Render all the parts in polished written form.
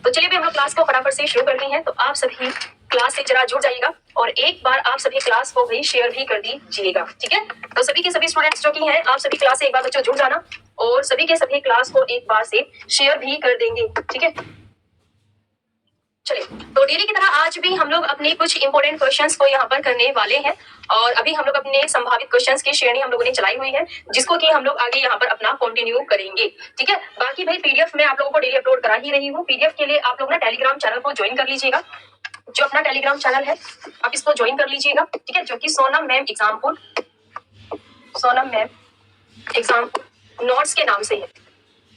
तो चलिए भी हम लोग क्लास को फटाफट से शुरू करते हैं। तो आप सभी क्लास से जरा जुड़ जाइएगा और एक बार आप सभी क्लास को भी शेयर भी कर दीजिएगा, ठीक है। तो सभी के सभी स्टूडेंट्स जो की हैं, आप सभी क्लास से एक बार बच्चों जुड़ जाना और सभी के सभी क्लास को एक बार से शेयर भी कर देंगे, ठीक है। चलिए, तो डेली की तरह आज भी हम लोग अपने कुछ इंपॉर्टेंट क्वेश्चंस को यहाँ पर करने वाले हैं और अभी हम लोग अपने संभावित क्वेश्चंस की श्रेणी हम लोगों ने चलाई हुई है, जिसको कि हम लोग आगे यहाँ पर अपना कंटिन्यू करेंगे, ठीक है। बाकी भाई पीडीएफ में आप लोगों को डेली अपलोड करा ही रही हूँ। पीडीएफ के लिए आप लोग ना टेलीग्राम चैनल को ज्वाइन कर लीजिएगा। जो अपना टेलीग्राम चैनल है आप इसको ज्वाइन कर लीजिएगा, ठीक है, जो कि सोनम मैम एग्जामपुर नोट्स के नाम से है,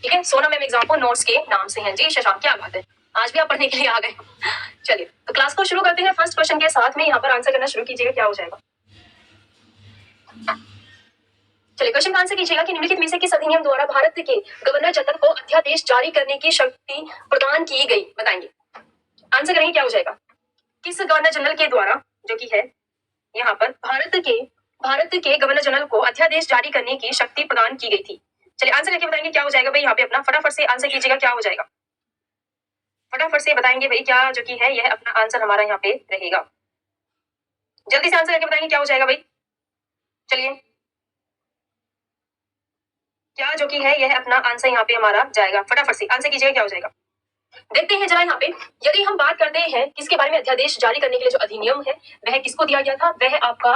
ठीक है। सोनम मैम एग्जामपुर नोट्स के नाम से है जी। शशांक, क्या बात है, आज भी आप पढ़ने के लिए आ गए। चलिए तो क्लास को शुरू करते हैं फर्स्ट क्वेश्चन के साथ में। यहाँ पर आंसर करना शुरू कीजिएगा, क्या हो जाएगा। चलिए क्वेश्चन का आंसर कीजिएगा कि निम्नलिखित में से किस अधिनियम द्वारा भारत के गवर्नर जनरल को अध्यादेश जारी करने की शक्ति प्रदान की गई, बताएंगे। आंसर करेंगे, क्या हो जाएगा। किस गवर्नर जनरल के द्वारा जो कि है यहाँ पर भारत के गवर्नर जनरल को अध्यादेश जारी करने की शक्ति प्रदान की गई थी। चलिए आंसर करके बताएंगे, क्या हो जाएगा भाई। यहाँ पे अपना फटाफट से आंसर कीजिएगा, क्या हो जाएगा। फटाफट से बताएंगे भाई, क्या जो कि है यह अपना आंसर हमारा यहाँ पे रहेगा। जल्दी से आंसर करके बताएंगे, क्या हो जाएगा भाई। चलिए, क्या जो कि है यह अपना आंसर यहाँ पे हमारा जाएगा। फटाफट से आंसर कीजिएगा, क्या हो जाएगा। देखते हैं जरा यहाँ पे, यदि हम बात करते हैं किसके बारे में अध्यादेश जारी करने के लिए जो अधिनियम है वह किसको दिया गया था, वह आपका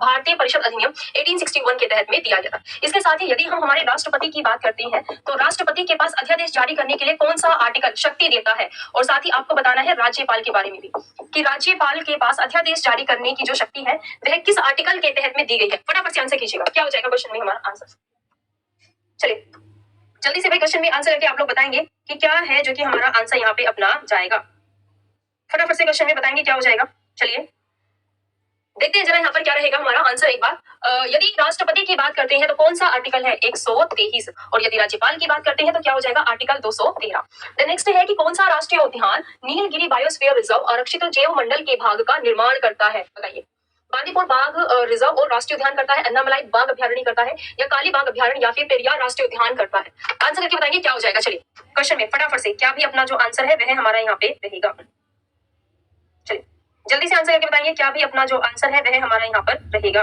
भारतीय परिषद अधिनियम 1861 के तहत में दिया गया था। इसके साथ ही यदि हम हमारे राष्ट्रपति की बात करते हैं तो राष्ट्रपति के पास अध्यादेश जारी करने के लिए कौन सा आर्टिकल शक्ति देता है, और साथ ही आपको बताना है राज्यपाल के बारे में भी कि राज्यपाल के पास अध्यादेश जारी करने की जो शक्ति है वह किस आर्टिकल के तहत में दी गई है। फटाफट से आंसर कीजिएगा, क्या हो जाएगा क्वेश्चन में हमारा आंसर। चलिए जल्दी से भाई क्वेश्चन में आंसर करके आप लोग बताएंगे कि क्या है जो कि हमारा आंसर यहाँ पे अपना जाएगा। फटाफट से क्वेश्चन में बताएंगे, क्या हो जाएगा। चलिए देखते हैं जरा यहाँ पर क्या रहेगा हमारा आंसर एक बार। यदि राष्ट्रपति की बात करते हैं तो कौन सा आर्टिकल है 123, और यदि राज्यपाल की बात करते हैं तो क्या हो जाएगा आर्टिकल 213। द नेक्स्ट है कि कौन सा राष्ट्रीय उद्यान नीलगिरी बायोस्फीयर रिजर्व आरक्षित जैव मंडल के भाग का निर्माण करता है, बताइए। बांदीपुर बाघ रिजर्व और राष्ट्रीय उद्यान करता है, अन्नामलाई बाघ अभ्यारण्य करता है, या काली बाघ अभ्यारण्य, या फिर पेरियार राष्ट्रीय उद्यान करता है। आंसर करके बताएंगे, क्या हो जाएगा। चलिए क्वेश्चन में फटाफट से क्या भी अपना जो आंसर है वह हमारा यहाँ पे रहेगा। चलिए जल्दी से आंसर करके बताएंगे, क्या भी अपना जो आंसर है वह हमारा यहाँ पर रहेगा।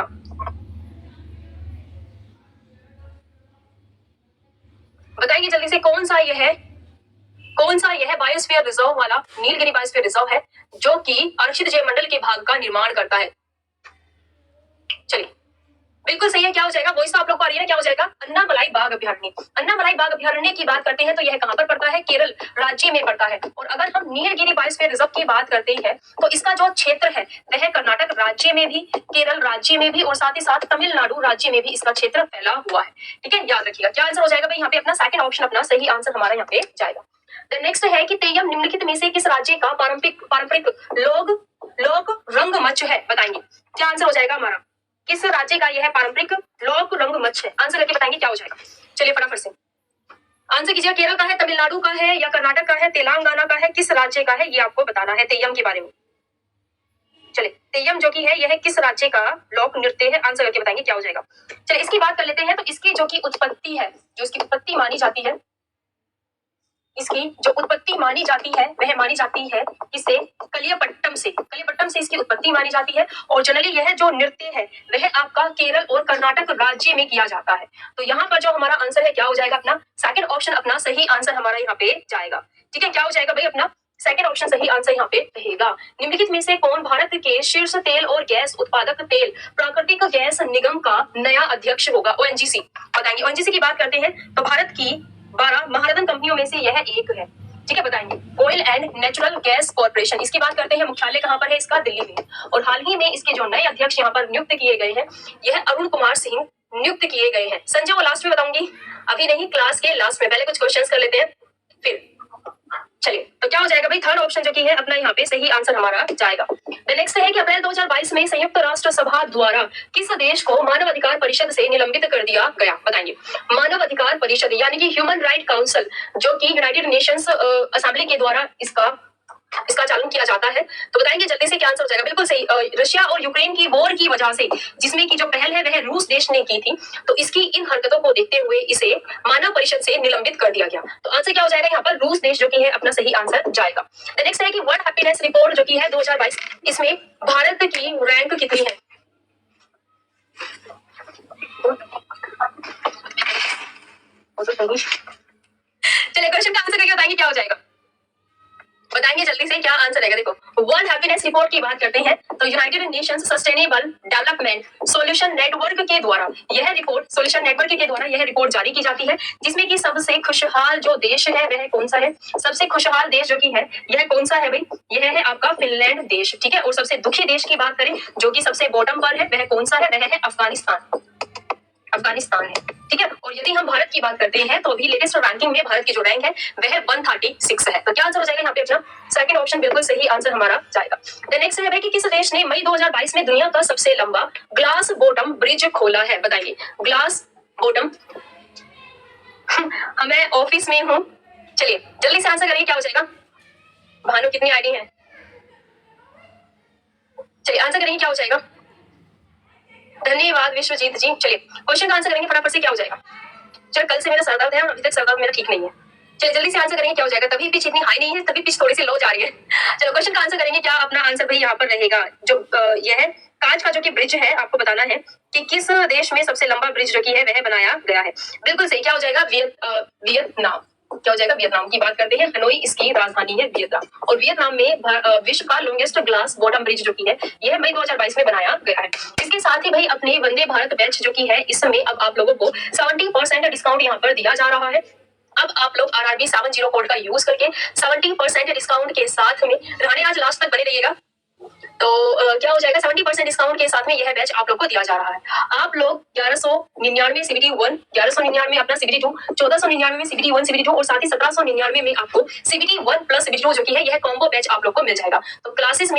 बताइए जल्दी से, कौन सा यह बायोस्फीयर रिजर्व वाला नीलगिरी बायोस्फीयर रिजर्व है जो कि आरक्षित जैव मंडल के भाग का निर्माण करता है। चलिए बिल्कुल सही है, क्या हो जाएगा। वॉइस तो आप लोग को आ रही है, क्या हो जाएगा। अन्नामलाई बाघ अभ्यारण्य। अन्नामलाई बाघ अभ्यारण्य की बात करते हैं तो यह कहां पर पड़ता है, केरल राज्य में पड़ता है। और अगर हम नीलगिरी बायोस्फीयर रिजर्व की बात करते हैं तो इसका जो क्षेत्र है वह कर्नाटक राज्य में भी, केरल राज्य में भी और साथ ही साथ तमिलनाडु राज्य में भी इसका क्षेत्र फैला हुआ है, ठीक है। याद रखिएगा क्या आंसर हो जाएगा भाई। यहाँ पे अपना सेकंड ऑप्शन अपना सही आंसर हमारा यहाँ पे जाएगा। नेक्स्ट है कि तेयम निम्नलिखित में से किस राज्य का पारंपरिक लोक रंगमंच है, बताएंगे। क्या आंसर हो जाएगा हमारा, किस राज्य का यह पारंपरिक लोक रंगमंच है। आंसर करके बताएंगे, क्या हो जाएगा। चलिए फटाफट से आंसर कीजिए, केरल का है, तमिलनाडु का है, या कर्नाटक का है, तेलंगाना का है, किस राज्य का है ये आपको बताना है तेयम के बारे में। चलिए तेयम जो कि है यह किस राज्य का लोक नृत्य है, आंसर करके बताएंगे, क्या हो जाएगा। चलिए इसकी बात कर लेते हैं। तो इसकी जो की उत्पत्ति है, जो इसकी उत्पत्ति मानी जाती है, इसकी जो उत्पत्ति मानी जाती है वह मानी जाती है किससे, कलियापट्टम से इसकी उत्पत्ति मानी जाती है। और जनरली यह जो नृत्य है वह आपका केरल और कर्नाटक राज्य में किया जाता है। तो यहाँ पर जो हमारा आंसर है क्या हो जाएगा, अपना सेकंड ऑप्शन अपना सही आंसर हमारा यहाँ पे जाएगा, ठीक है। क्या हो जाएगा भाई, अपना सेकंड ऑप्शन सही आंसर यहाँ पे रहेगा। निम्नलिखित में से कौन भारत के शीर्ष तेल और गैस उत्पादक तेल प्राकृतिक गैस निगम का नया अध्यक्ष होगा, ओएनजीसी, बताएंगे। ओएनजीसी की बात करते हैं तो भारत की 12 महारत्न कंपनियों में से यह एक है, ठीक है, बताएंगे। Oil and natural gas corporation, इसकी बात करते हैं, मुख्यालय कहां पर है इसका, दिल्ली में। और हाल ही में इसके जो नए अध्यक्ष यहाँ पर नियुक्त किए गए हैं यह अरुण कुमार सिंह नियुक्त किए गए हैं। संजय वो लास्ट में बताऊंगी, अभी नहीं, क्लास के लास्ट में। पहले कुछ क्वेश्चंस कर लेते हैं फिर। चलिए तो क्या हो जाएगा भाई, थर्ड ऑप्शन जो की है अपना यहाँ पे सही आंसर हमारा जाएगा। नेक्स्ट है कि अप्रैल 2022 में संयुक्त राष्ट्र सभा द्वारा किस देश को मानव अधिकार परिषद से निलंबित कर दिया गया, बताएंगे। मानव अधिकार परिषद यानी कि ह्यूमन राइट काउंसिल, जो कि यूनाइटेड नेशंस असेंबली के द्वारा इसका इसका चालन किया जाता है। तो बताएंगे जल्दी से क्या आंसर हो जाएगा। बिल्कुल सही, रशिया और यूक्रेन की वॉर की वजह से जिसमें की जो पहल है वह रूस देश ने की थी, तो इसकी इन हरकतों को देखते हुए इसे मानव परिषद से निलंबित कर दिया गया। तो आंसर क्या हो जाएगा यहाँ पर, रूस देश जो की है अपना सही आंसर जाएगा। नेक्स्ट है कि वर्ल्ड हैप्पीनेस रिपोर्ट जो की है 2022, इसमें भारत की रैंक कितनी है। चलिए क्वेश्चन का आंसर करके बताएंगे क्या हो जाएगा, बताएंगे जल्दी से क्या आंसर रहेगा। देखो वर्ल्ड हैप्पीनेस रिपोर्ट की बात करते हैं तो United Nations sustainable development solution network के द्वारा यह रिपोर्ट, सॉल्यूशन नेटवर्क के द्वारा यह रिपोर्ट जारी की जाती है, जिसमें कि सबसे खुशहाल जो देश है वह कौन सा है। सबसे खुशहाल देश जो की है यह कौन सा है भाई, यह है आपका फिनलैंड देश, ठीक है। और सबसे दुखी देश की बात करें जो कि सबसे बॉटम पर है वह कौन सा है, वह है अफगानिस्तान, अफगानिस्तान है, ठीक है। और यदि हम भारत की बात करते हैं तो अभी लेटेस्ट रैंकिंग में भारत की जो रैंक है वह 136 है। तो क्या आंसर हो जाएगा यहाँ पे अपना सेकंड ऑप्शन, बिल्कुल सही आंसर हमारा जाएगा। नेक्स्ट है कि किस देश ने मई 2022 में दुनिया का सबसे लंबा ग्लास बॉटम ब्रिज खोला है, बताइए। ग्लास बॉटम मैं ऑफिस में हूँ, चलिए जल्दी से आंसर करिए क्या हो जाएगा। भानु कितनी आईडी है, चलिए आंसर करेंगे क्या हो जाएगा। धन्यवाद विश्वजीत जी। चलिए क्वेश्चन का आंसर करेंगे फटाफट से क्या हो जाएगा। चल कल से मेरा सर दर्द है और अभी तक सर दर्द मेरा ठीक नहीं है। चलिए जल्दी से आंसर करेंगे क्या हो जाएगा। तभी पिच इतनी हाई नहीं है, तभी पिच थोड़ी सी लो जा रही है। चलो क्वेश्चन का आंसर करेंगे क्या, अपना आंसर भाई यहाँ पर रहेगा जो यह है कांच का जो कि ब्रिज है, आपको बताना है कि किस देश में सबसे लंबा ब्रिज जो की है वह बनाया गया है। बिल्कुल सही, क्या हो जाएगा वियतनाम, क्या हो जाएगा वियतनाम की बात करते हैं। हनोई इसकी राजधानी है वियतनाम, और वियतनाम में विश्व का लॉन्गेस्ट ग्लास बॉटम ब्रिज जो की है यह मई 2022 में बनाया गया है। इसके साथ ही भाई अपने वंदे भारत बैच जो की है इस समय अब आप लोगों को 70% डिस्काउंट यहाँ पर दिया जा रहा है। अब आप लोग RRB 70 कोड का यूज करके 70% डिस्काउंट के साथ में रहने, आज लास्ट तक बने रहिएगा। तो क्या हो जाएगा 70% डिस्काउंट के साथ में यह बैच आप लोग को दिया जा रहा है। आप लोग 1199 CBT 1, 1199 अपना CBT 2, 1499 में CBT 1 CBT 2 और साथ ही 1799 में आपको CBT 1 प्लस CBT 2 जो की है यह कॉम्बो बैच आप लोग को मिल जाएगा। तो क्लासेस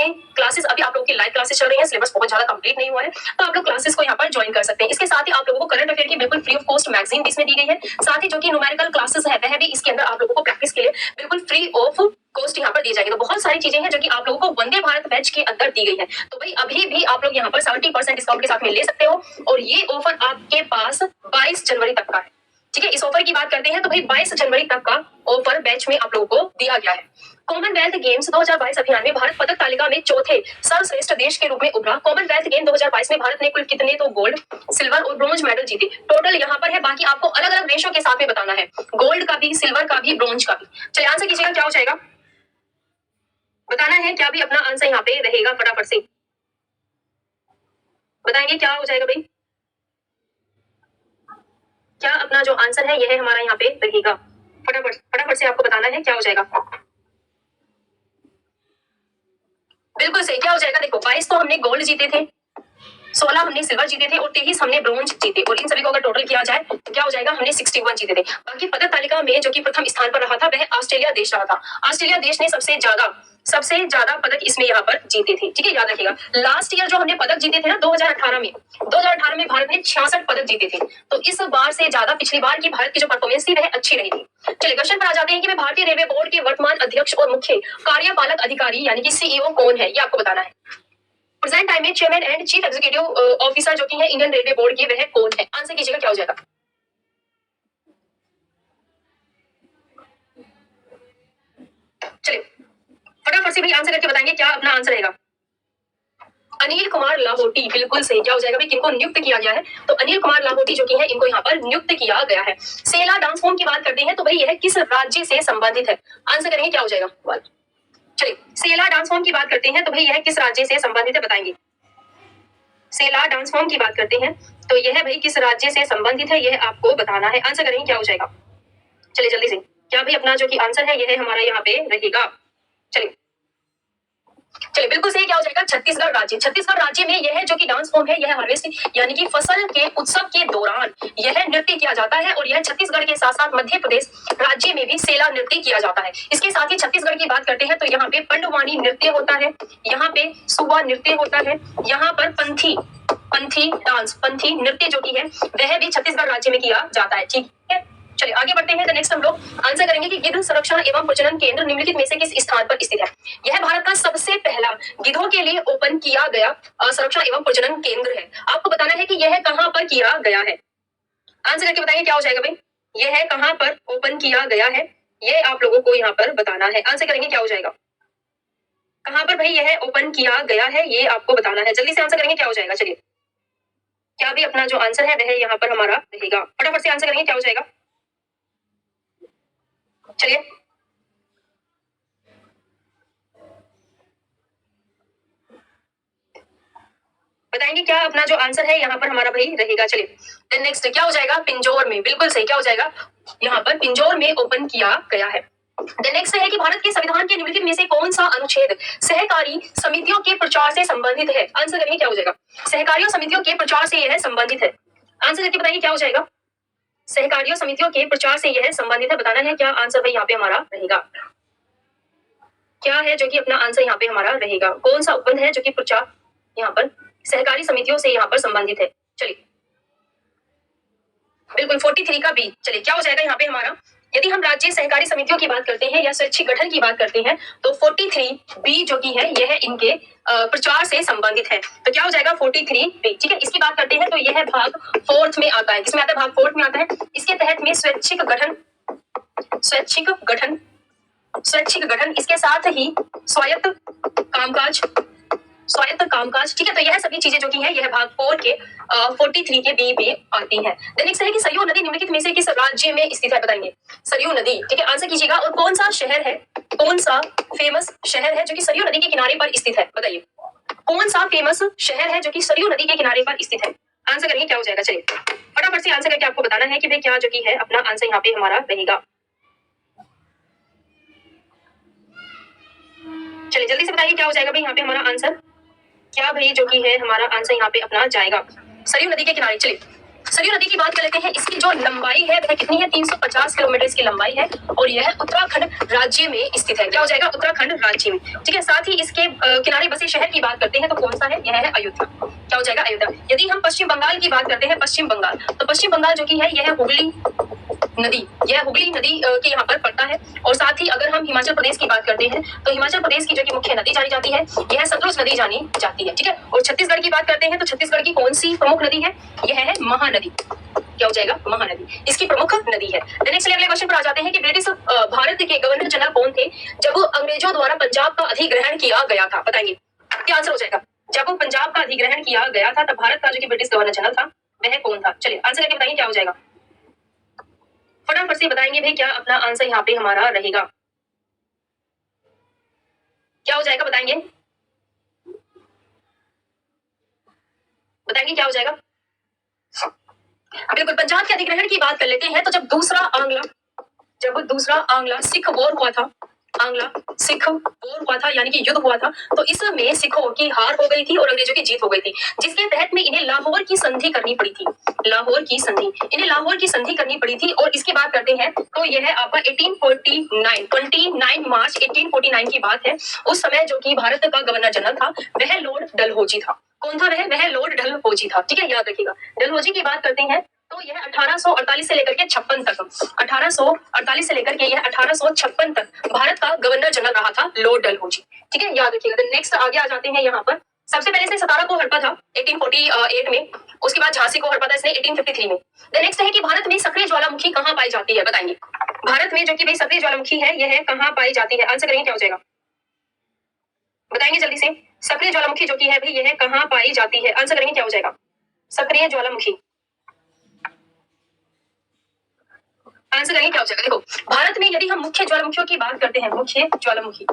अभी आप लोग की लाइव क्लासेस चल रही है, सिलेबस बहुत ज्यादा कंप्लीट नहीं हुआ है, तो आप लोग क्लासेस को यहाँ पर ज्वाइन कर सकते हैं। इसके साथ ही आप लोगों को करंट अफेयर की बिल्कुल फ्री ऑफ कॉस्ट मैगजीन भी इसमें दी गई है, साथ ही जो की न्यूमेरिकल क्लासेस है वह भी इसके अंदर आप लोगों को प्रैक्टिस के लिए बिल्कुल फ्री ऑफ कॉस्ट यहाँ पर दी जाएगी। तो बहुत सारी चीजें हैं जो कि आप लोगों को वंदे भारत बैच के अंदर दी गई है। तो भाई अभी भी आप लोग यहाँ पर 70% डिस्काउंट के साथ में ले सकते हो, और ये ऑफर आपके पास 22 जनवरी तक का है, ठीक है। इस ऑफर की बात करते हैं तो भाई 22 जनवरी तक का ऑफर बैच में आप लोगों को दिया गया है। कॉमनवेल्थ गेम्स 2022 अभियान में भारत पदक तालिका में चौथे सर्वश्रेष्ठ देश के रूप में उभरा। कॉमनवेल्थ गेम 2022 में भारत ने कुल कितने तो गोल्ड, सिल्वर और ब्रॉन्ज मेडल जीते, टोटल यहाँ पर है, बाकी आपको अलग अलग रेशो के साथ में बताना है, गोल्ड का भी, सिल्वर का भी, ब्रॉन्ज का भी। चलिए आंसर कीजिएगा क्या हो जाएगा, बताना है क्या भी अपना आंसर यहाँ पे रहेगा, फटाफट से बताएंगे क्या हो जाएगा भाई। क्या अपना जो आंसर है यह हमारा यहाँ पे रहेगा, फटाफट से आपको बताना है क्या हो जाएगा। बिल्कुल सही, क्या हो जाएगा। देखो 22 तो हमने गोल्ड जीते थे, 16 हमने सिल्वर जीते थे और 23 हमने ब्रॉन्ज जीते, और इन सभी को अगर टोटल किया जाए तो क्या हो जाएगा, हमने 61 जीते थे। बाकी पदक तालिका में जो कि प्रथम स्थान पर रहा था वह ऑस्ट्रेलिया देश रहा था। ऑस्ट्रेलिया देश ने सबसे ज्यादा पदक इसमें यहाँ पर जीते थे, ठीक है, याद रखिएगा। लास्ट ईयर जो हमने पदक जीते थे ना 2018 में भारत ने 66 पदक जीते थे, तो इस बार से ज्यादा पिछली बार की भारत की जो परफॉर्मेंस थी वह अच्छी रही थी। चलिए क्वेश्चन पर आ जाते हैं कि भारतीय रेलवे बोर्ड के वर्तमान अध्यक्ष और मुख्य कार्यपालक अधिकारी यानी कि CEO कौन है, ये आपको बताना है। प्रेजेंट टाइम में chairman and chief executive officer जो की है इंडियन रेलवे बोर्ड के वह कौन है, आंसर कीजिएगा क्या हो जाएगा। चलिए फटाफट से भी आंसर करके बताएंगे क्या अपना आंसर रहेगा। अनिल कुमार लाहोटी, बिल्कुल सही, क्या हो जाएगा भाई, किनको नियुक्त किया गया है, तो अनिल कुमार लाहोटी जो की है इनको यहाँ पर नियुक्त किया गया है। सेला डांस फॉर्म की बात करते हैं तो भाई यह किस राज्य से संबंधित है, आंसर करेंगे क्या हो जाएगा। चलिए सेला डांस फॉर्म की बात करते हैं तो भाई यह किस राज्य से संबंधित है, बताएंगे। सेला डांस फॉर्म की बात करते हैं तो यह भाई किस राज्य से संबंधित है यह आपको बताना है, आंसर करेंगे क्या हो जाएगा। चलिए जल्दी से, क्या भाई अपना जो कि आंसर है यह हमारा यहाँ पे रहेगा। चलिए बिल्कुल सही, क्या हो जाएगा, छत्तीसगढ़ राज्य। छत्तीसगढ़ राज्य में यह जो कि डांस फॉर्म है यह हार्वेस्ट यानी कि फसल के उत्सव के दौरान यह नृत्य किया जाता है, और यह छत्तीसगढ़ के साथ साथ मध्य प्रदेश राज्य में भी सेला नृत्य किया जाता है। इसके साथ ही छत्तीसगढ़ की बात करते हैं तो यहाँ पे पंडवानी नृत्य होता है, यहाँ पे सुबा नृत्य होता है, यहाँ पर पंथी नृत्य जो की है वह भी छत्तीसगढ़ राज्य में किया जाता है, ठीक है। चलिए आगे बढ़ते हैं। तो नेक्स्ट हम लोग आंसर करेंगे कि गिद्ध संरक्षण एवं प्रजनन केंद्र निम्नलिखित में से किस स्थान पर स्थित है। यह भारत का सबसे पहला गिद्धों के लिए ओपन किया गया संरक्षण एवं प्रजनन केंद्र है। आपको बताना है कि यह कहाँ पर किया गया है। आंसर करके बताइए क्या हो जाएगा भाई। यह कहाँ पर ओपन किया गया है, ये आप लोगों को यहाँ पर बताना है। आंसर करेंगे क्या हो जाएगा, कहाँ पर भाई यह ओपन किया गया है, ये आपको बताना है। जल्दी से आंसर करेंगे क्या हो जाएगा। चलिए क्या भी अपना जो आंसर है वह यहाँ पर हमारा रहेगा। फटाफट से आंसर करेंगे क्या हो जाएगा। चलिए बताएंगे क्या अपना जो आंसर है यहाँ पर हमारा भाई रहेगा। चलिए देन नेक्स्ट क्या हो जाएगा, पिंजौर में। बिल्कुल सही, क्या हो जाएगा, यहाँ पर पिंजौर में ओपन किया गया है। देन नेक्स्ट है कि भारत के संविधान के निम्नलिखित में से कौन सा अनुच्छेद सहकारी समितियों के प्रचार से संबंधित है। आंसर करेंगे क्या हो जाएगा, सहकारियों समितियों के प्रचार से यह संबंधित है। आंसर करके बताइए क्या हो जाएगा, सहकारियों समितियों के प्रचार से यह संबंधित है। बताना है क्या आंसर भाई यहाँ पे हमारा रहेगा, क्या है जो कि अपना आंसर यहाँ पे हमारा रहेगा। कौन सा उपबंध है जो कि प्रचार यहाँ पर सहकारी समितियों से यहाँ पर संबंधित है। चलिए बिल्कुल 43 का बी। चलिए क्या हो जाएगा यहाँ पे हमारा, यदि हम राज्य सहकारी समितियों की बात करते हैं या स्वैच्छिक गठन की बात करते हैं तो 43 बी जो कि है यह इनके प्रचार से संबंधित है। तो क्या हो जाएगा 43 बी। ठीक है, इसकी बात करते हैं तो यह भाग 4th में आता है। किसमें आता है, भाग 4th में आता है। इसके तहत में स्वैच्छिक गठन, स्वैच्छिक गठन, स्वैच्छिक गठन, इसके साथ ही स्वायत्त कामकाज, स्वायत्त कामकाज। ठीक है, तो यह सभी चीजें जो की है यह भाग 4 के 43 के बी में आती है। नेक्स्ट है कि सरयू नदी निम्नलिखित में से किस राज्य में स्थित है। बताएंगे सरयू नदी। ठीक है, आंसर कीजिएगा। और कौन सा शहर है, कौन सा फेमस शहर है जो कि सरयू नदी के किनारे पर स्थित है। बताइए कौन सा फेमस शहर है जो कि सरयू नदी के किनारे पर स्थित है। आंसर करेंगे क्या हो जाएगा। चलिए फटाफट से आंसर करके आपको बताना है कि भाई क्या जो की है अपना आंसर यहाँ पे हमारा रहेगा। चलिए जल्दी से बताइए क्या हो जाएगा भाई यहाँ पे हमारा आंसर, क्या भाई जो कि है हमारा आंसर यहाँ पे अपना जाएगा सरयू नदी के किनारे। चलिए सरयू नदी की बात कर लेते हैं। इसकी जो लंबाई है वह कितनी है, 350 किलोमीटर इसकी लंबाई है और यह उत्तराखंड राज्य में स्थित है। क्या हो जाएगा, उत्तराखंड राज्य में। ठीक है, साथ ही इसके किनारे बसे शहर की बात करते हैं तो कौन सा है, यह है अयोध्या। क्या हो जाएगा, अयोध्या। यदि हम पश्चिम बंगाल की बात करते हैं, पश्चिम बंगाल, तो पश्चिम बंगाल जो की है यह हुगली नदी, यह हुगली नदी के यहाँ पर पड़ता है। और साथ ही अगर हम हिमाचल प्रदेश की बात करते हैं तो हिमाचल प्रदेश की जो कि मुख्य नदी जानी जाती है यह सतलुज नदी जानी जाती है। ठीक है, और छत्तीसगढ़ की बात करते हैं तो छत्तीसगढ़ की कौन सी प्रमुख नदी है, यह है महानदी। क्या हो जाएगा, महानदी इसकी प्रमुख नदी है। नेक्स्ट अगले क्वेश्चन पर आ जाते हैं कि ब्रिटिश भारत के गवर्नर जनरल कौन थे जब अंग्रेजों द्वारा पंजाब का अधिग्रहण किया गया था। बताइए क्या आंसर हो जाएगा, जब पंजाब का अधिग्रहण किया गया था तब भारत का जो कि ब्रिटिश गवर्नर जनरल था वह कौन था। चलिए आंसर करके बताइए क्या हो जाएगा, फटाफट से बताएंगे भाई क्या अपना आंसर यहाँ पे हमारा रहेगा। क्या हो जाएगा, बताएंगे बताएंगे क्या हो जाएगा। बिल्कुल पंजाब के अधिग्रहण की बात कर लेते हैं तो जब दूसरा आंग्ला सिख वॉर हुआ था, आंग्ला सिख वॉर हुआ था यानी कि युद्ध हुआ था, तो इसमें सिखों की हार हो गई थी और अंग्रेजों की जीत हो गई थी, जिसके तहत में इन्हें लाहौर की संधि करनी पड़ी थी। लाहौर की संधि, इन्हें लाहौर की संधि करनी पड़ी थी। और इसकी बात करते हैं तो यह है आपका 1849, 29 मार्च 1849 की बात है। उस समय जो कि भारत का गवर्नर जनरल था वह लॉर्ड डलहौजी था। कौन था वह लॉर्ड डलहौजी था। ठीक है, याद रखिएगा। डलहौजी की बात करते हैं तो यह 1848 से लेकर के 56 तक, 1848 से लेकर के यह 1856 तक भारत का गवर्नर जनरल रहा था लॉर्ड डलहौजी। ठीक है, याद रखिएगा। नेक्स्ट आगे आ जाते हैं यहाँ पर। सबसे पहले इसने सतारा को हड़पा था 1848 में, उसके बाद झांसी को हड़पा था इसने 1853 में। नेक्स्ट है कि भारत में सक्रिय ज्वालामुखी कहाँ पाई जाती है। बताएंगे भारत में जो कि भाई सक्रिय ज्वालामुखी है यह कहाँ पाई जाती है। आंसर करेंगे क्या हो जाएगा, बताएंगे जल्दी से। सक्रिय ज्वालामुखी जो कि है भाई यह कहाँ पाई जाती है। आंसर करेंगे क्या हो जाएगा, सक्रिय ज्वालामुखी। आंसर करेंगे क्या हो जाएगा। देखो भारत में यदि हम मुख्य ज्वालामुखियों की बात करते हैं, मुख्य ज्वालामुखी,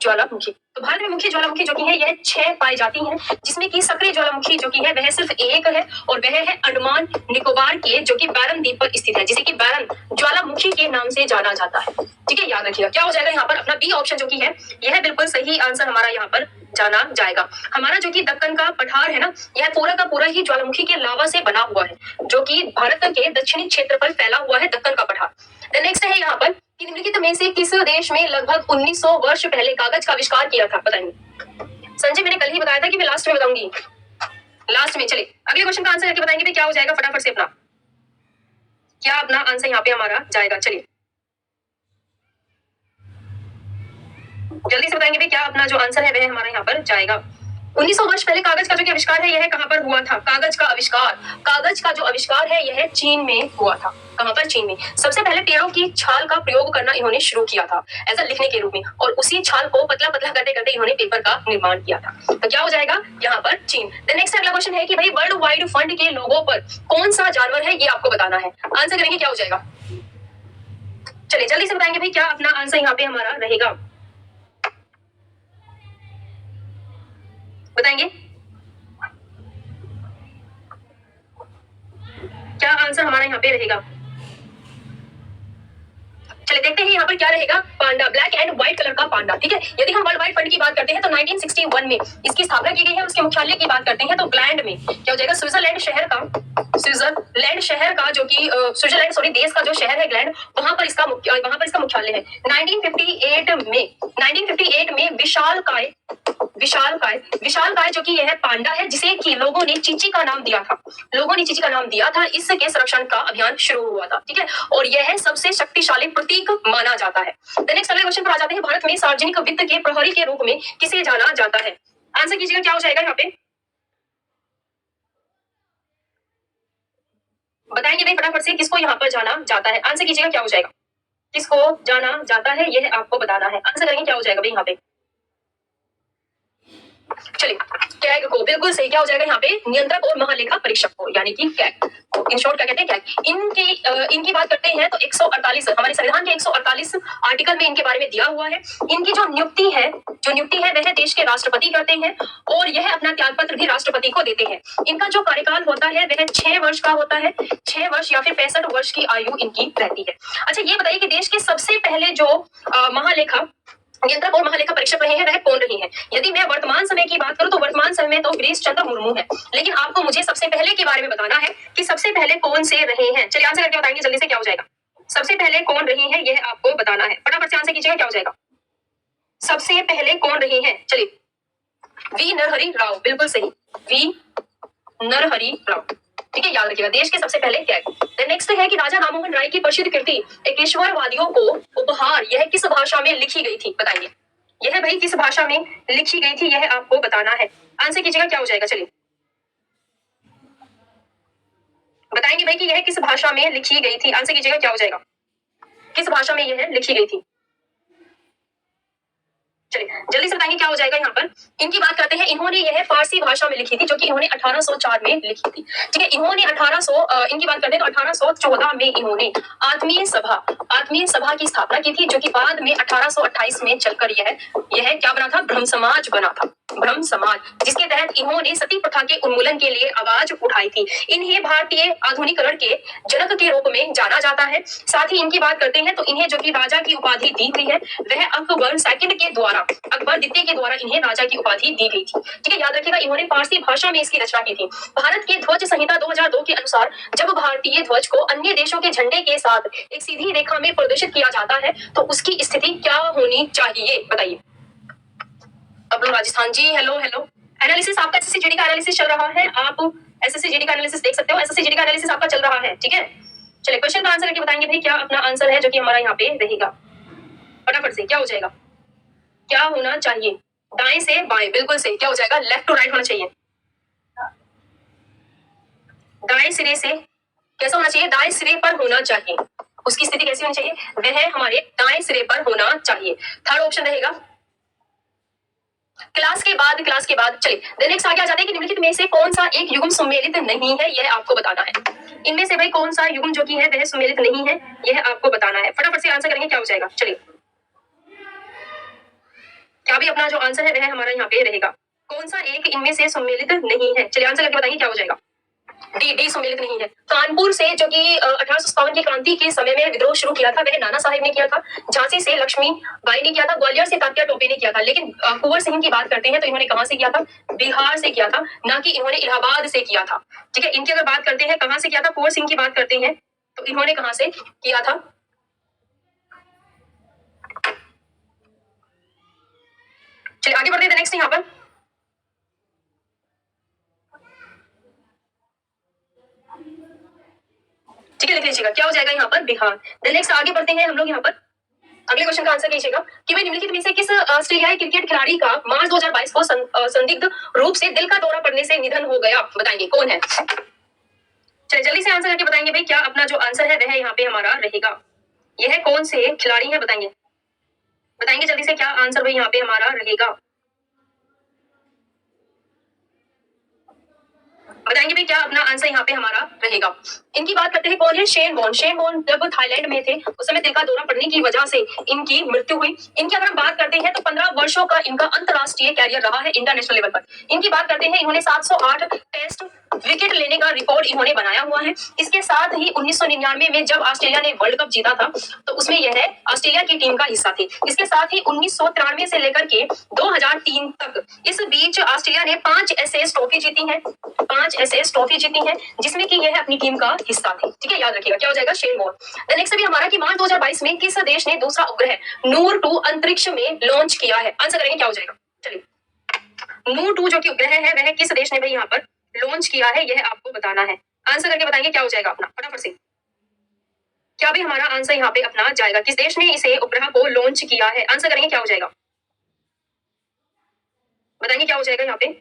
ज्वालामुखी, तो भारत में मुख्य ज्वालामुखी जो की है यह 6 पाई जाती हैं, जिसमें कि सक्रिय ज्वालामुखी जो की है वह सिर्फ एक है और वह है अंडमान निकोबार के जो कि बैरन द्वीप पर स्थित है, जिसे कि बैरन ज्वालामुखी के नाम से जाना जाता है। ठीक है, याद रखिएगा। क्या हो जाएगा यहाँ पर अपना बी ऑप्शन जो की है यह बिल्कुल सही आंसर हमारा यहाँ पर जाना जाएगा। हमारा जो कि दक्कन का पठार है ना, यह पूरा का पूरा ही ज्वालामुखी के लावा से बना हुआ है, जो कि भारत के दक्षिणी क्षेत्र पर फैला हुआ है दक्कन का पठार। नेक्स्ट है यहाँ पर कि निम्नलिखित में से किस देश में लगभग 1900 वर्ष पहले कागज का आविष्कार किया था। बताएंगे संजय, मैंने कल ही बताया था कि मैं लास्ट में बताऊंगी, लास्ट में। चलिए अगले क्वेश्चन का आंसर करके बताएंगे क्या हो जाएगा फटाफट से अपना। क्या अपना आंसर यहाँ पे हमारा जाएगा? चलिए जल्दी से बताएंगे भाई क्या अपना जो आंसर है वह हमारा यहाँ पर जाएगा। 1900 वर्ष पहले कागज का जो कि आविष्कार है यह कहाँ पर हुआ था? कागज का आविष्कार, कागज का जो आविष्कार है यह चीन में हुआ था। कहाँ पर? चीन में। सबसे पहले पेड़ों की छाल का प्रयोग करना इन्होंने शुरू किया था ऐसा लिखने के रूप में, और उसी छाल को पतला पतला करते करते इन्होंने पेपर का निर्माण किया था। तो क्या हो जाएगा यहाँ पर? चीन। नेक्स्ट अगला क्वेश्चन है कि भाई वर्ल्ड वाइड फंड के लोगों पर कौन सा जानवर है ये आपको बताना है। आंसर करेंगे क्या हो जाएगा? चलिए जल्दी से बताएंगे भाई क्या अपना आंसर यहाँ पे हमारा रहेगा? बताएंगे क्या आंसर हमारा यहाँ पे रहेगा? चलिए देखते हैं यहाँ पर क्या रहेगा। पांडा, ब्लैक एंड व्हाइट कलर का पांडा। ठीक है, यदि हम वर्ल्ड वाइड फंड की बात करते हैं तो 1961 में इसकी स्थापना की गई है। उसके मुख्यालय की बात करते हैं तो ग्लैंड में क्या हो जाएगा? स्विट्जरलैंड शहर का, स्विट्जरलैंड शहर का जो कि स्विट्जरलैंड सॉरी देश का जो शहर है ग्लैंड, वहां पर इसका मुख्यालय है। 1958 में विशालकाय जो कि यह पांडा है जिसे कि लोगों ने चीची का नाम दिया था, इसके संरक्षण का अभियान शुरू हुआ था। ठीक है, और यह सबसे शक्तिशाली प्रतीक माना जाता है। नेक्स्ट अगले क्वेश्चन पर आ जाते हैं। भारत में सार्वजनिक वित्त के प्रहरी के रूप में किसे जाना जाता है? आंसर कीजिएगा क्या हो जाएगा यहाँ पे? बताएंगे भाई फटाफट से किसको यहाँ पर जाना जाता है। आंसर कीजिएगा क्या हो जाएगा? किसको जाना जाता है यह आपको बताना है। आंसर करेंगे क्या हो जाएगा भाई यहाँ पे? चलिए कैग को, बिल्कुल सही। क्या हो जाएगा यहाँ पे? नियंत्रक और महालेखा परीक्षक को, यानी कि कैग। इन शॉर्ट क्या कहते हैं? कैग। इनकी बात करते हैं तो 148 हमारे संविधान के 148 आर्टिकल में इनके बारे में दिया हुआ है। इनकी जो नियुक्ति है वह देश के राष्ट्रपति करते हैं, और यह अपना त्याग पत्र भी राष्ट्रपति को देते हैं। इनका जो कार्यकाल होता है वह 6 वर्ष का होता है। 6 वर्ष या फिर 65 वर्ष की आयु इनकी रहती है। अच्छा ये बताइए कि देश के सबसे पहले जो महालेखा नियंत्रक और महालेखा परीक्षक रहे हैं वह कौन रहे हैं? यदि मैं वर्तमान समय की बात करूं तो वर्तमान समय में तो गिरीश चंद्र मुर्मू है, लेकिन आपको मुझे सबसे पहले के बारे में बताना है कि सबसे पहले कौन से रहे हैं। चलिए आंसर करके बताएंगे जल्दी से क्या हो जाएगा? सबसे पहले कौन रहे हैं यह आपको बताना है। फटाफट से आंसर कीजिएगा क्या हो जाएगा? सबसे पहले कौन रहे हैं? चलिए वी नरहरि राव, बिल्कुल सही, वी नरहरि राव। ठीक है, याद रखिएगा देश के सबसे पहले क्या है। नेक्स्ट है कि राजा राममोहन राय की प्रसिद्ध कृति एकेश्वरवादियों को उपहार यह किस भाषा में लिखी गई थी? बताइए यह भाई किस भाषा में लिखी गई थी यह आपको बताना है। आंसर कीजिएगा क्या हो जाएगा? चलिए बताएंगे भाई कि यह किस भाषा में लिखी गई थी। आंसर कीजिएगा क्या हो जाएगा? किस भाषा में यह लिखी गई थी? चलिए जल्दी से बताएंगे क्या हो जाएगा यहाँ पर। इनकी बात करते हैं। इन्होंने यह फारसी भाषा में लिखी थी जो कि इन्होंने 1804 में लिखी थी। ठीक है, इन्होंने 1800 इनकी बात करते हैं तो 1814 में इन्होंने आत्मीय सभा की स्थापना की थी, जो कि बाद में 1828 में चलकर यह क्या बना था? ब्रह्म समाज बना था। ब्रह्म समाज, जिसके तहत इन्होंने सती प्रथा के उन्मूलन के लिए आवाज उठाई थी। इन्हें भारतीय आधुनिकरण के जनक के रूप में जाना जाता है। साथ ही इनकी बात करते हैं तो इन्हें जो कि राजा की उपाधि दी हुई है वह अकबर सेकंड के द्वारा, अकबर द्वितीय के द्वारा इन्हें राजा की उपाधि दी गई थी। ठीक है, याद रखिएगा इन्होंने फारसी भाषा में इसकी रचना की थी। भारत के ध्वज संहिता 2002 के अनुसार जब भारतीय ध्वज को अन्य देशों के झंडे के साथ एक सीधी रेखा में प्रदर्शित किया जाता है तो उसकी स्थिति क्या होनी चाहिए? बताइए। अब लोग राजस्थान जी, हेलो हेलो। एनालिसिस आपका एसएससी जीडी का एनालिसिस चल रहा है। आप एसएससी जीडी का एनालिसिस देख सकते हो। एसएससी जीडी का एनालिसिस आपका चल रहा है। ठीक है, चलिए क्वेश्चन का आंसर करके बताएंगे भाई क्या अपना आंसर है जो कि हमारा यहाँ पे रहेगा। फटाफट से क्या हो जाएगा? क्या होना चाहिए? दाएं से बाएं, बिल्कुल सही। क्या हो जाएगा? लेफ्ट टू राइट होना चाहिए। दाएं सिरे से कैसा होना चाहिए? दाएं सिरे पर होना चाहिए। उसकी स्थिति कैसी होनी चाहिए? वह हमारे दाएं सिरे पर होना चाहिए। थर्ड ऑप्शन रहेगा क्लास के बाद। चलिए नेक्स्ट आगे आ जाते हैं कि निम्नलिखित में से कौन सा एक युग्म सम्मिलित नहीं है यह आपको बताना है। इनमें से भाई कौन सा युग्म जो कि है वह सम्मिलित नहीं है यह आपको बताना है। फटाफट से आंसर करेंगे क्या हो जाएगा? चलिए क्या भी अपना जो आंसर है वह हमारा यहाँ पे रहेगा। कौन सा एक इनमें से सम्मिलित नहीं है? चलिए आंसर करके बताइए क्या हो जाएगा। डी सम्मिलित नहीं है। कानपुर से जो कि 1857 की क्रांति के समय में विद्रोह शुरू किया था वह नाना साहेब ने किया था। झांसी से लक्ष्मी बाई ने किया था। ग्वालियर से तात्या टोपे ने किया था। लेकिन कुंवर सिंह की बात करते हैं तो इन्होंने कहाँ से किया था? बिहार से किया था, ना कि इन्होंने इलाहाबाद से किया था। ठीक है, इनकी अगर बात करते हैं कहाँ से किया था, कुंवर सिंह की बात करते हैं तो इन्होंने कहाँ से किया था? चलिए आगे बढ़ते हैं नेक्स्ट यहाँ पर। ठीक है, लिख लीजिएगा क्या हो जाएगा यहाँ पर बिहार। देन नेक्स्ट आगे बढ़ते हैं हम लोग यहाँ पर अगले क्वेश्चन का आंसर कीजिएगा कि भाई निम्नलिखित में से किस ऑस्ट्रेलियाई क्रिकेट खिलाड़ी का मार्च 2022 को संदिग्ध रूप से दिल का दौरा पड़ने से निधन हो गया, बताएंगे कौन है। चलिए जल्दी से आंसर करके बताएंगे भाई क्या अपना जो आंसर है वह यहाँ पे हमारा रहेगा। यह कौन से खिलाड़ी है बताएंगे, बताएंगे जल्दी से क्या आंसर भाई यहाँ पे हमारा रहेगा। बताएंगे भाई क्या अपना आंसर यहाँ पे हमारा रहेगा। इनकी बात करते हैं कौन है, शेन वॉन। शेन वॉन जब थाईलैंड में थे उस समय दिल का दौरा पड़ने की वजह से इनकी मृत्यु हुई। इनकी अगर हम बात करते हैं तो 15 वर्षों का इनका अंतरराष्ट्रीय कैरियर रहा है इंटरनेशनल लेवल पर। इनकी बात करते हैं इन्होंने 708 टेस्ट विकेट लेने का रिकॉर्ड इन्होंने बनाया हुआ है। इसके साथ ही 1999 में जब ऑस्ट्रेलिया ने वर्ल्ड कप जीता था तो उसमें यह ऑस्ट्रेलिया की टीम का हिस्सा थे। इसके साथ ही 1993 से लेकर के 2003 तक इस बीच ऑस्ट्रेलिया ने 5 एसएस ट्रॉफी जीती है, 5 एसएस ट्रॉफी जीती है जिसमें कि यह अपनी टीम का हिस्सा थे। ठीक है, याद रखिएगा क्या हो जाएगा, शेन वॉन। नेक्स्ट भी हमारा कि मार्च 2022 में किस देश ने दूसरा उपग्रह नूर 2 अंतरिक्ष में लॉन्च किया है, आंसर करेंगे क्या हो जाएगा। चलिए नूर 2 जो कि उपग्रह है वह किस देश ने भाई यहाँ पर लॉन्च किया है यह आपको बताना है। आंसर करके बताएंगे क्या हो जाएगा अपना फटाफट से, क्या भी हमारा आंसर यहाँ पे अपना जाएगा, किस देश ने इसे उपग्रह को लॉन्च किया है, आंसर करेंगे क्या हो जाएगा, बताएंगे क्या हो जाएगा यहाँ पे।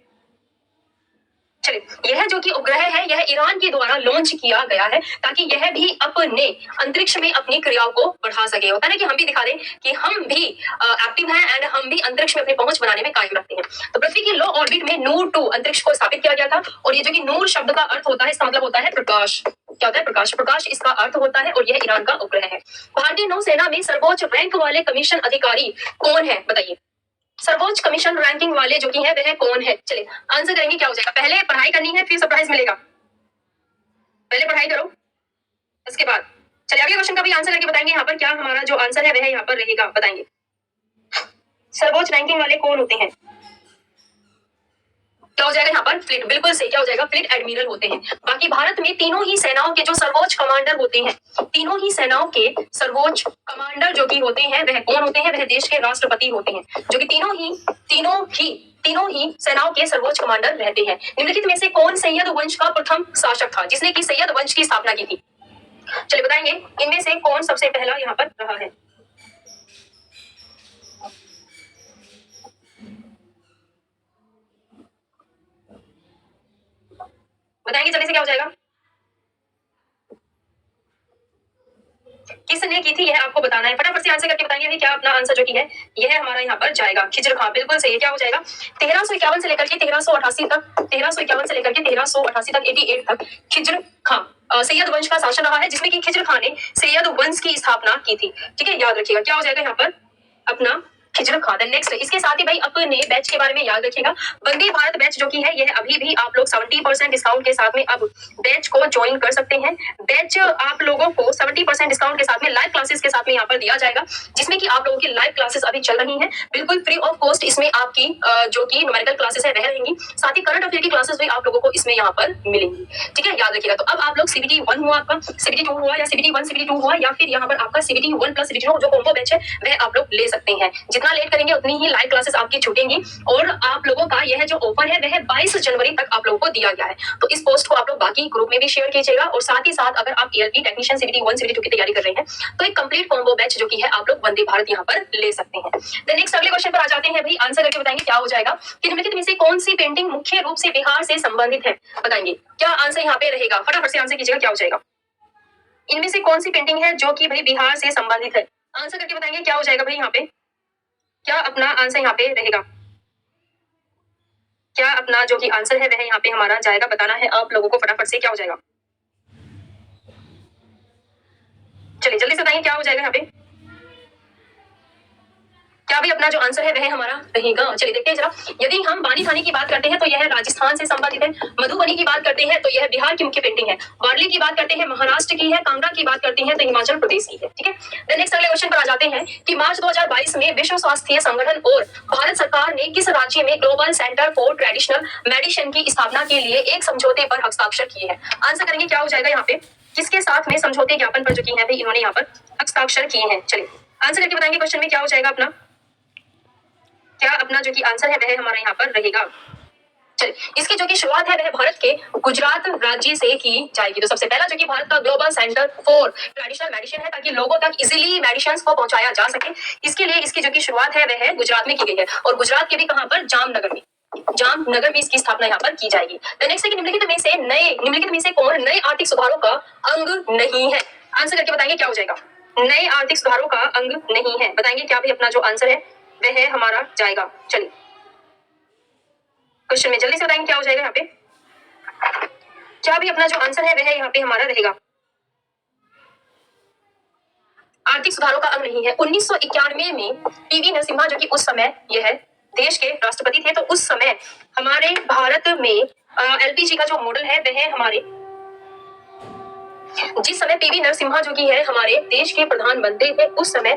चलिए यह जो कि उपग्रह है यह ईरान के द्वारा लॉन्च किया गया है ताकि यह भी अपने अंतरिक्ष में अपनी क्रियाओं को बढ़ा सके। होता है ना कि हम भी दिखा दें कि हम भी एक्टिव हैं एंड हम भी अंतरिक्ष में अपनी पहुंच बनाने में कायम रखते हैं। तो पृथ्वी की लो ऑर्बिट में नूर 2 अंतरिक्ष को स्थापित किया गया था और ये जो कि नूर शब्द का अर्थ होता है इसका मतलब होता है प्रकाश। क्या होता है, प्रकाश। प्रकाश इसका अर्थ होता है और यह ईरान का उपग्रह है। भारतीय नौसेना में सर्वोच्च रैंक वाले कमीशन अधिकारी कौन है बताइए, सर्वोच्च कमीशन रैंकिंग वाले जो कि है वह कौन है। चलिए आंसर करेंगे क्या हो जाएगा, पहले पढ़ाई करनी है फिर सरप्राइज मिलेगा, पहले पढ़ाई करो इसके बाद। चलिए अगले क्वेश्चन का भी आंसर करके बताएंगे यहाँ पर क्या हमारा जो आंसर है वह यहाँ पर रहेगा, बताएंगे सर्वोच्च रैंकिंग वाले कौन होते हैं, क्या हो जाएगा यहाँ पर, फ्लीट। बिल्कुल सही, क्या हो जाएगा, फ्लीट एडमिरल होते हैं। बाकी भारत में तीनों ही सेनाओं के जो सर्वोच्च कमांडर होते हैं, तीनों ही सेनाओं के सर्वोच्च कमांडर जो कि होते हैं वह कौन होते हैं, वह देश के राष्ट्रपति होते हैं, जो कि तीनों ही सेनाओं के सर्वोच्च कमांडर रहते हैं। निम्नलिखित में से कौन सैयद वंश का प्रथम शासक था जिसने की सैयद वंश की स्थापना की थी। चलिए बताएंगे इनमें से कौन सबसे पहला यहाँ पर रहा है। बताएंगे जल्दी से क्या हो जाएगा, किसने की थी यह आपको बताना है, फटाफट से आंसर करके बताएंगे क्या अपना आंसर जो की है यह हमारा यहाँ पर जाएगा, खिजर खां। बिल्कुल सही है, क्या हो जाएगा 1351 से लेकर के 1388 तक, 1351 से लेकर के 1388 तक 88 तक खिजर खां सैयद वंश का शासन रहा है जिसमें कि खिजर खां ने सैयद वंश की स्थापना की थी। ठीक है, याद रखिएगा क्या हो जाएगा यहाँ पर अपना खिजर खां। नेक्स्ट इसके साथ ही भाई अपने बैच के बारे में याद रखिएगा, वंदे भारत बैच जो की है यह अभी भी आप लोग 70% डिस्काउंट के साथ में अब बैच को ज्वाइन कर सकते हैं। बैच आप लोगों को 70% डिस्काउंट के साथ में लाइव क्लासेस के साथ में यहाँ पर दिया जाएगा जिसमें कि आप लोगों की लाइव क्लासेस अभी चल रही हैं बिल्कुल फ्री ऑफ कॉस्ट। इसमें आपकी जो की न्यूमेरिकल क्लासेस है वह रहेंगी, साथ ही करंट अफेयर की क्लासेस भी आप लोगों को इसमें यहाँ पर मिलेंगी। ठीक है, याद रखिएगा। तो अब आप लोग CBT 1 हुआ आपका, CBT 2 हुआ या CBT 1 CBT 2 हुआ या फिर यहाँ पर आपका CBT 1 प्लस CBT 2 जो कॉम्बो बैच है वह आप लोग ले सकते हैं। जितना लेट करेंगे उतनी ही लाइव क्लासेस आपकी छूटेंगी और आप लोगों का यह जो ऑफर है वह 22 जनवरी तक आप लोगों को दिया गया है। तो इस पोस्ट को आप लोग बाकी ग्रुप में भी शेयर कीजिएगा और साथ ही साथ अगर आप ELT टेक्नीशियन CBT 1 CBT 2 की तैयारी कर रहे हैं तो एक कंप्लीट कॉम्बो बैच जो की है आप लोग वंदे भारत यहाँ पर ले सकते हैं। तो नेक्स्ट अगले क्वेश्चन पर आ जाते हैं भाई, आंसर करके बताएंगे क्या हो जाएगा कि निम्नलिखित में से कौन सी पेंटिंग मुख्य रूप से बिहार से संबंधित है, बताएंगे क्या आंसर यहाँ पे रहेगा, फटाफट से आंसर कीजिएगा क्या हो जाएगा। इनमें से कौन सी पेंटिंग है जो कि भाई बिहार से संबंधित है, आंसर करके बताएंगे क्या हो जाएगा भाई यहाँ पे, क्या अपना आंसर यहाँ पे रहेगा, क्या अपना जो कि आंसर है वह यहाँ पे हमारा जाएगा, बताना है आप लोगों को फटाफट से क्या हो जाएगा। चलिए जल्दी से बताइए क्या हो जाएगा यहाँ पे, क्या भी अपना जो आंसर है वह हमारा रहेगा। चलिए देखते हैं जरा, यदि हम बानी थानी की बात करते हैं तो यह राजस्थान से संबंधित है, मधुबनी की बात करते हैं तो यह बिहार की मुख्य पेंटिंग है, वारली की बात करते हैं महाराष्ट्र की है, कांगड़ा की बात करते हैं तो हिमाचल प्रदेश की है। ठीक है, देन नेक्स्ट अगले क्वेश्चन पर आ जाते हैं कि मार्च 2022 में विश्व स्वास्थ्य संगठन और भारत सरकार ने किस राज्य में global centre for traditional medicine की स्थापना के लिए एक समझौते पर हस्ताक्षर किए हैं, आंसर करेंगे क्या हो जाएगा यहाँ पे, किसके साथ में समझौते ज्ञापन पर जो की है भाई इन्होंने यहाँ पर हस्ताक्षर किए हैं। चलिए आंसर करके बताएंगे क्वेश्चन में क्या हो जाएगा अपना, क्या अपना जो कि आंसर है वह हमारा यहाँ पर रहेगा। चलिए, इसकी जो कि शुरुआत है वह भारत के गुजरात राज्य से की जाएगी। तो सबसे पहला जो कि भारत का global centre for traditional medicine है, ताकि लोगों तक इजीली मेडिसिन को पहुंचाया जा सके, इसके लिए इसकी जो कि शुरुआत है वह गुजरात में की गई है, और गुजरात के भी कहां पर, जामनगर में, जामनगर में इसकी स्थापना यहाँ पर की जाएगी। नेक्स्ट है कि निम्नलिखित में से कौन नए आर्थिक सुधारों का अंग नहीं है? आंसर करके बताएंगे क्या हो जाएगा। नए आर्थिक सुधारों का अंग नहीं है, बताएंगे क्या भी अपना जो आंसर है वह हमारा जाएगा। चलिए क्वेश्चन में जल्दी से बताएंगे क्या हो जाएगा यहाँ पे, क्या भी अपना जो आंसर है वह यहाँ पे हमारा रहेगा। आर्थिक सुधारों का अंग नहीं है। 1991 में पीवी नरसिम्हा जो कि उस समय यह देश के राष्ट्रपति थे, तो उस समय हमारे भारत में एलपीजी का जो मॉडल है वह हमारे, जिस समय पीवी नरसिम्हा जो कि है हमारे देश के प्रधानमंत्री थे, उस समय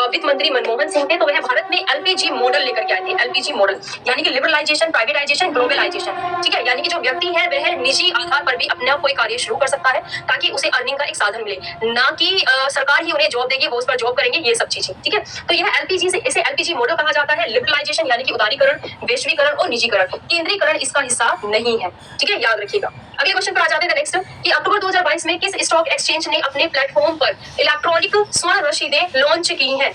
वित्त मंत्री मनमोहन सिंह थे, तो वह भारत में एलपीजी मॉडल लेकर के आए थे। एलपीजी मॉडल यानी कि लिबरलाइजेशन, प्राइवेटाइजेशन, ग्लोबलाइजेशन, ठीक है, यानी कि जो व्यक्ति है वह निजी आधार पर भी अपना कोई कार्य शुरू कर सकता है ताकि उसे अर्निंग का एक साधन मिले, ना कि सरकार ही उन्हें जॉब देगी, वो उस पर जॉब करेंगे, ये सब चीजें, ठीक है। तो यह एलपीजी से, इसे एलपीजी मॉडल कहा जाता है। लिबरलाइजेशन यानी कि उदारीकरण, वैश्वीकरण और निजीकरण, केंद्रीकरण इसका हिस्सा नहीं है, ठीक है, याद रखिएगा। अगले क्वेश्चन पर आ जाते हैं नेक्स्ट, कि अक्टूबर 2022 में किस स्टॉक एक्सचेंज ने अपने प्लेटफॉर्म पर इलेक्ट्रॉनिक स्वर्ण रसीदें लॉन्च की हैं?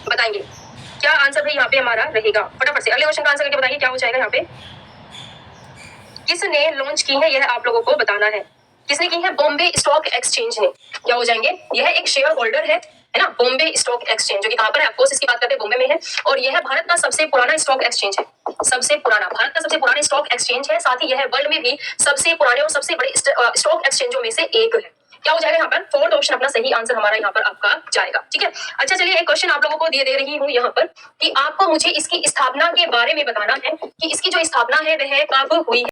बताएंगे क्या आंसर भाई यहाँ पे हमारा रहेगा, फटाफट से अगले क्वेश्चन का आंसर करके बताइए क्या हो जाएगा यहाँ पे। किसने लॉन्च की है यह आप लोगों को बताना है। किसने की है? बॉम्बे स्टॉक एक्सचेंज ने। क्या हो जाएंगे? यह एक शेयर होल्डर है ना, बॉम्बे स्टॉक एक्सचेंज, जो कि कहां पर है, ऑफकोर्स इसकी बात करते हैं बॉम्बे में है, और यह भारत का सबसे पुराना स्टॉक एक्सचेंज है। सबसे पुराना, भारत का सबसे पुराना स्टॉक एक्सचेंज है, साथ ही यह वर्ल्ड में भी सबसे पुराने और सबसे बड़े स्टॉक एक्सचेंजों में से एक है। क्या हो जाएगा यहाँ पर? फोर्थ ऑप्शन अपना सही आंसर हमारा यहाँ पर आपका जाएगा, ठीक है। अच्छा चलिए, एक क्वेश्चन आप लोगों को दे रही हूँ यहाँ पर, कि आपको मुझे इसकी स्थापना के बारे में बताना है कि इसकी जो स्थापना है वह कब हुई है।